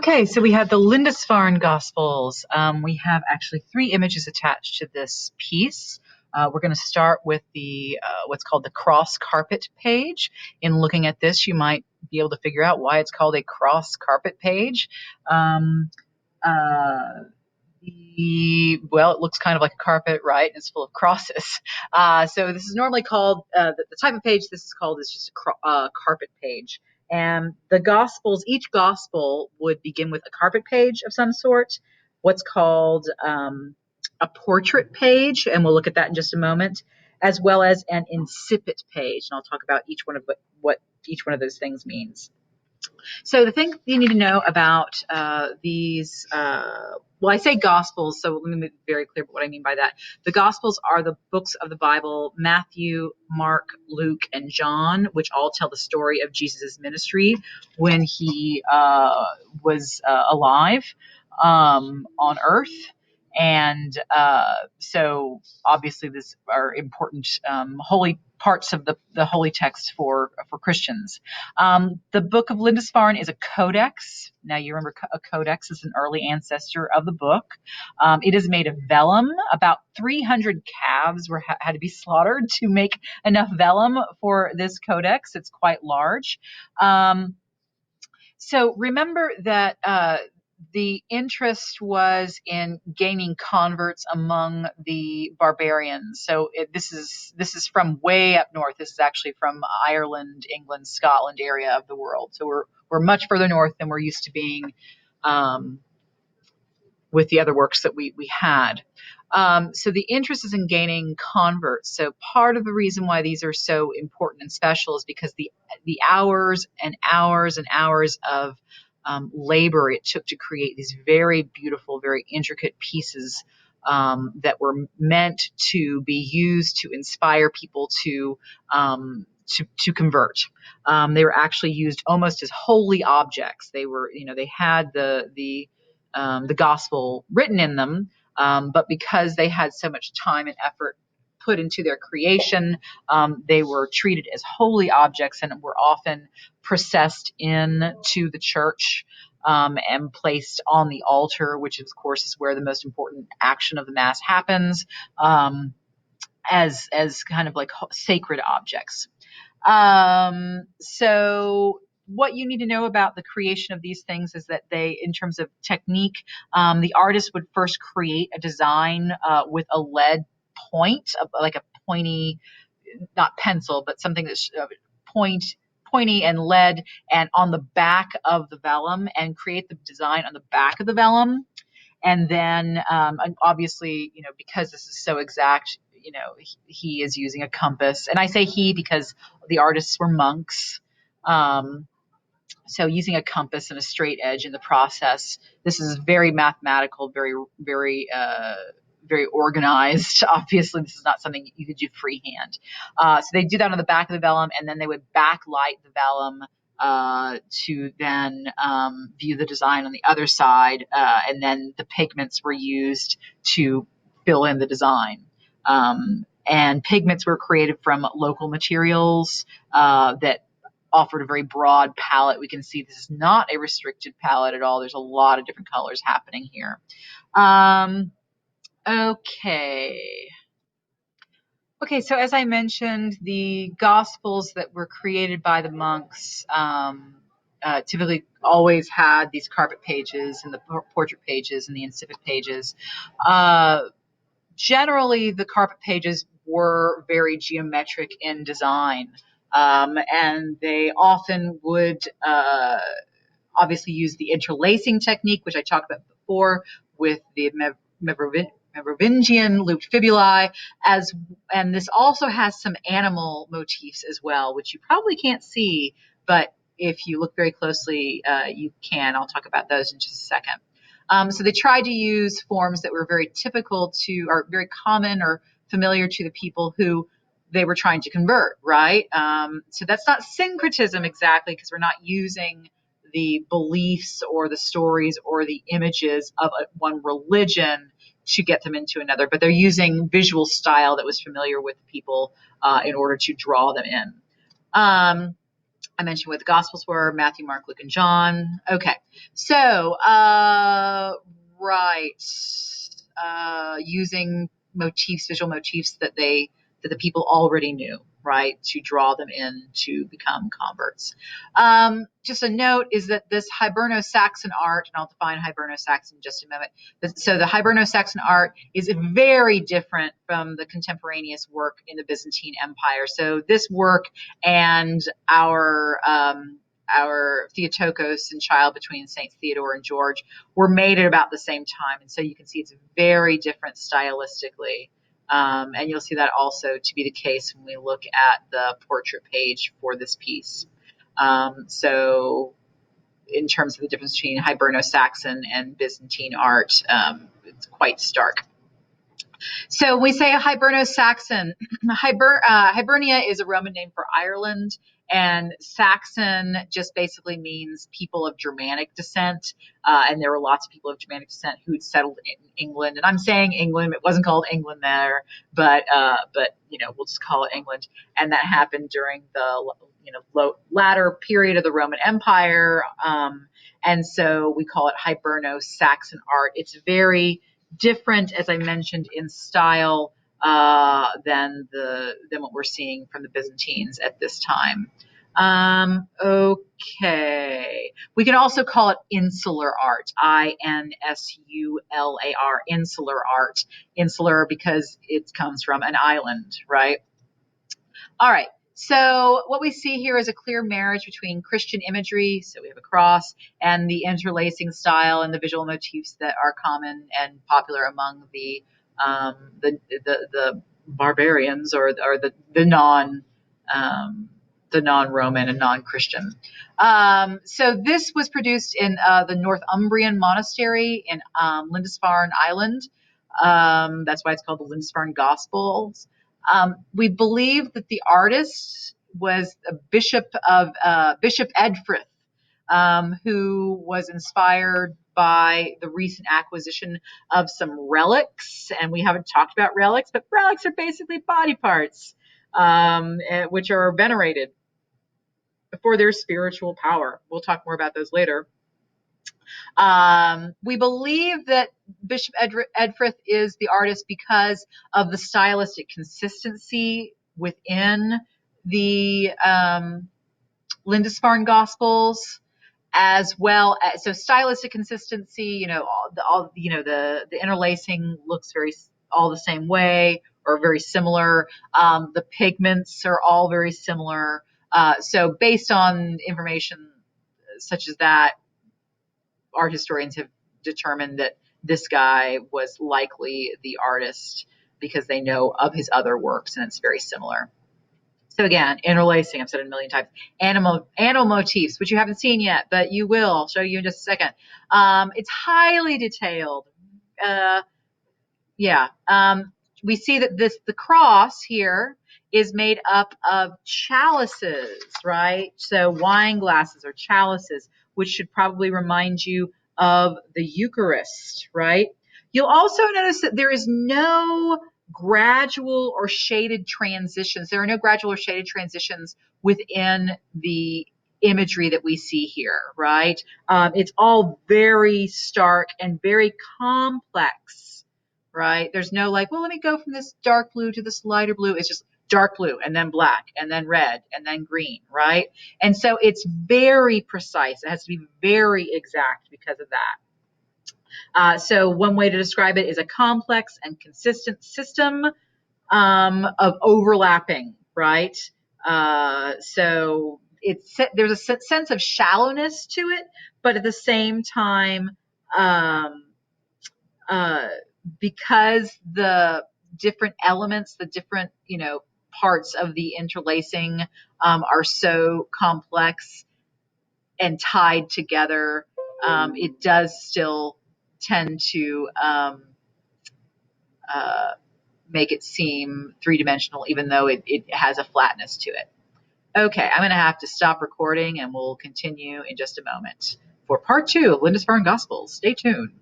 Okay, so we have the Lindisfarne Gospels. We have actually three images attached to this piece. We're going to start with the what's called the cross carpet page. In looking at this, you might be able to figure out why it's called a cross carpet page. Um, uh, well, it looks kind of like a carpet, right? It's full of crosses. So this is normally called the type of page this is called is just a carpet page. And the Gospels, each Gospel would begin with a carpet page of some sort, what's called a portrait page, and we'll look at that in just a moment, as well as an incipit page. And I'll talk about each one of what each one of those things means. So the thing you need to know about these, well, I say Gospels, so let me make it very clear what I mean by that. The Gospels are the books of the Bible, Matthew, Mark, Luke, and John, which all tell the story of Jesus' ministry when he was alive on earth. And so obviously these are important holy parts of the holy text for Christians. The Book of Lindisfarne is a codex. Now you remember a codex is an early ancestor of the book. It is made of vellum. About 300 calves had to be slaughtered to make enough vellum for this codex. It's quite large. So remember that the interest was in gaining converts among the barbarians. So this is from way up north. This is actually from Ireland, England, Scotland area of the world. So we're much further north than we're used to being with the other works that we had. So the interest is in gaining converts. So part of the reason why these are so important and special is because the hours and hours and hours of labor it took to create these very beautiful, very intricate pieces that were meant to be used to inspire people to convert. They were actually used almost as holy objects. They were, they had the gospel written in them, but because they had so much time and effort put into their creation, they were treated as holy objects and were often processed into the church and placed on the altar, which of course is where the most important action of the Mass happens, as kind of like sacred objects. So what you need to know about the creation of these things is that they, in terms of technique, the artist would first create a design with a lead point, like a pointy, not pencil, but something that's pointy and lead, and on the back of the vellum, and create the design on the back of the vellum. And then, obviously, because this is so exact, he is using a compass. And I say he because the artists were monks. So using a compass and a straight edge in the process. This is very mathematical, very, very, very organized. Obviously, this is not something you could do freehand. So they do that on the back of the vellum, and then they would backlight the vellum to then view the design on the other side, and then the pigments were used to fill in the design. And pigments were created from local materials that offered a very broad palette. We can see this is not a restricted palette at all. There's a lot of different colors happening here. Okay, so as I mentioned, the Gospels that were created by the monks typically always had these carpet pages and the portrait pages and the incipit pages. Generally, the carpet pages were very geometric in design, and they often would obviously use the interlacing technique, which I talked about before, with the Merovingian looped fibulae, and this also has some animal motifs as well, which you probably can't see, but if you look very closely, you can. I'll talk about those in just a second. So they tried to use forms that were very typical to, or very common or familiar to the people who they were trying to convert, right? So that's not syncretism exactly, because we're not using the beliefs or the stories or the images of one religion to get them into another, but they're using visual style that was familiar with people in order to draw them in. I mentioned what the Gospels were: Matthew, Mark, Luke, and John. Okay, so right, using motifs, visual motifs that the people already knew, right, to draw them in to become converts. Just a note is that this Hiberno-Saxon art, and I'll define Hiberno-Saxon in just a moment. So the Hiberno-Saxon art is very different from the contemporaneous work in the Byzantine Empire. So this work and our Theotokos and Child between Saints Theodore and George were made at about the same time. And so you can see it's very different stylistically. And you'll see that also to be the case when we look at the portrait page for this piece. So in terms of the difference between Hiberno-Saxon and Byzantine art, it's quite stark. So we say Hiberno-Saxon. Hibernia is a Roman name for Ireland, and Saxon just basically means people of Germanic descent. And there were lots of people of Germanic descent who had settled in England. And I'm saying England; it wasn't called England there, but we'll just call it England. And that happened during the latter period of the Roman Empire. And so we call it Hiberno-Saxon art. It's very different, as I mentioned, in style than what we're seeing from the Byzantines at this time. Okay. We can also call it insular art, INSULAR, insular art. Insular because it comes from an island, right? All right. So what we see here is a clear marriage between Christian imagery, so we have a cross, and the interlacing style and the visual motifs that are common and popular among the barbarians or the non-Roman and non-Christian. So this was produced in the Northumbrian monastery in Lindisfarne Island. That's why it's called the Lindisfarne Gospels. We believe that the artist was a Bishop Edfrith, who was inspired by the recent acquisition of some relics. And we haven't talked about relics, but relics are basically body parts, which are venerated for their spiritual power. We'll talk more about those later. We believe that Bishop Edfrith is the artist because of the stylistic consistency within the Lindisfarne Gospels, as well as so stylistic consistency. The interlacing looks all the same way or very similar. The pigments are all very similar. So based on information such as that, art historians have determined that this guy was likely the artist because they know of his other works and it's very similar. So again, interlacing, I've said it a million times. Animal motifs, which you haven't seen yet, but you will. I'll show you in just a second. It's highly detailed. We see that the cross here is made up of chalices, right? So wine glasses or chalices, which should probably remind you of the Eucharist, right? You'll also notice that there is no gradual or shaded transitions. There are no gradual or shaded transitions within the imagery that we see here, right? It's all very stark and very complex, right? There's no like, well, let me go from this dark blue to this lighter blue. It's just dark blue and then black and then red and then green, right? And so it's very precise. It has to be very exact because of that. So one way to describe it is a complex and consistent system of overlapping, right? So there's a sense of shallowness to it, but at the same time, because the different elements, the different, parts of the interlacing are so complex and tied together, it does still tend to make it seem three-dimensional, even though it has a flatness to it. Okay, I'm going to have to stop recording and we'll continue in just a moment for part 2 of Lindisfarne Gospels. Stay tuned.